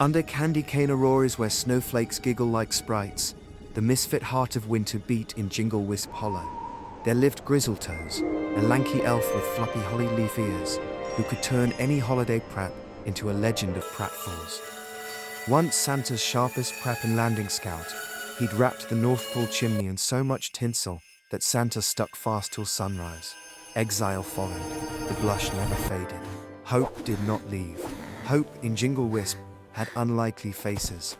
Under candy cane auroras where snowflakes giggle like sprites, the misfit heart of winter beat in Jingle Wisp Hollow. There lived Grizzletoes, a lanky elf with floppy holly leaf ears, who could turn any holiday prep into a legend of pratfalls. Once Santa's sharpest prep and landing scout, he'd wrapped the North Pole chimney in so much tinsel that Santa stuck fast till sunrise. Exile followed. The blush never faded. Hope did not leave. Hope in Jingle Wisp had unlikely faces.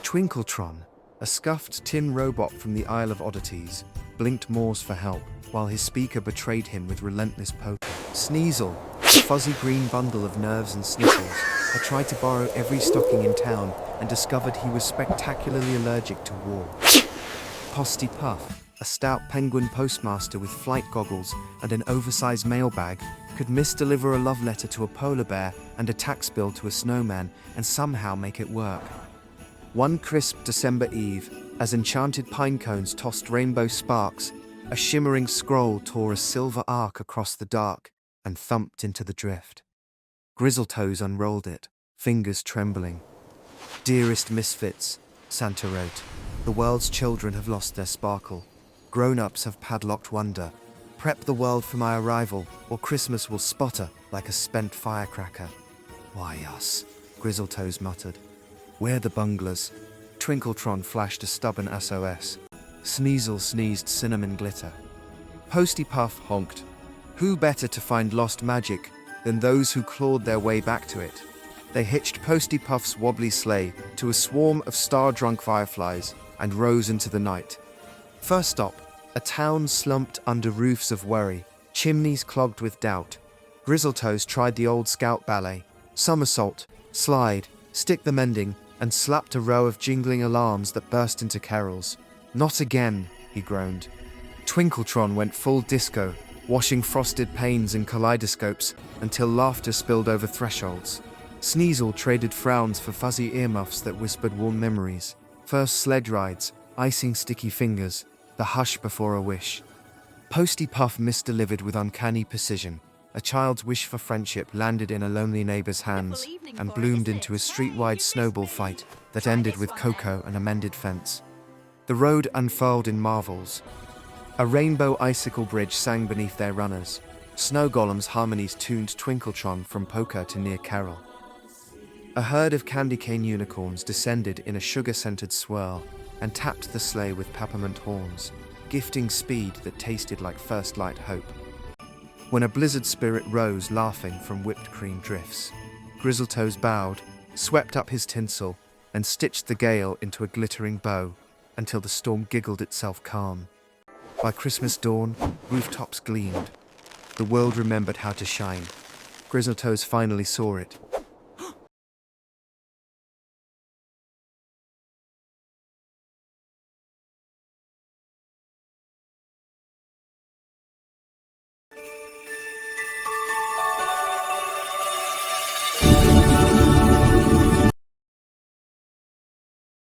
Twinkletron, a scuffed tin robot from the Isle of Oddities, blinked Morse for help, while his speaker betrayed him with relentless poker. Sneezle, a fuzzy green bundle of nerves and sniffles, had tried to borrow every stocking in town and discovered he was spectacularly allergic to wool. Postie Puff, a stout penguin postmaster with flight goggles and an oversized mailbag, could misdeliver a love letter to a polar bear and a tax bill to a snowman and somehow make it work. One crisp December eve, as enchanted pine cones tossed rainbow sparks, a shimmering scroll tore a silver arc across the dark and thumped into the drift. Grizzletoes unrolled it, fingers trembling. "Dearest misfits," Santa wrote, "the world's children have lost their sparkle. Grown-ups have padlocked wonder. Prep the world for my arrival, or Christmas will sputter like a spent firecracker." "Why us?" Grizzletoes muttered. "We're the bunglers." Twinkletron flashed a stubborn SOS. Sneezle sneezed cinnamon glitter. Postie Puff honked. Who better to find lost magic than those who clawed their way back to it? They hitched Postie Puff's wobbly sleigh to a swarm of star-drunk fireflies and rose into the night. First stop, a town slumped under roofs of worry, chimneys clogged with doubt. Grizzletoes tried the old scout ballet, somersault, slide, stick the mending, and slapped a row of jingling alarms that burst into carols. "Not again," he groaned. Twinkletron went full disco, washing frosted panes and kaleidoscopes until laughter spilled over thresholds. Sneezle traded frowns for fuzzy earmuffs that whispered warm memories. First sledge rides, icing sticky fingers, the hush before a wish. Postie Puff misdelivered with uncanny precision. A child's wish for friendship landed in a lonely neighbor's hands and bloomed into a street-wide snowball fight that ended with cocoa and a mended fence. The road unfurled in marvels. A rainbow icicle bridge sang beneath their runners. Snow golems' harmonies tuned Twinkletron from polka to near carol. A herd of candy cane unicorns descended in a sugar-scented swirl and tapped the sleigh with peppermint horns, gifting speed that tasted like first light hope. When a blizzard spirit rose laughing from whipped cream drifts, Grizzletoes bowed, swept up his tinsel, and stitched the gale into a glittering bow until the storm giggled itself calm. By Christmas dawn, rooftops gleamed. The world remembered how to shine. Grizzletoes finally saw it,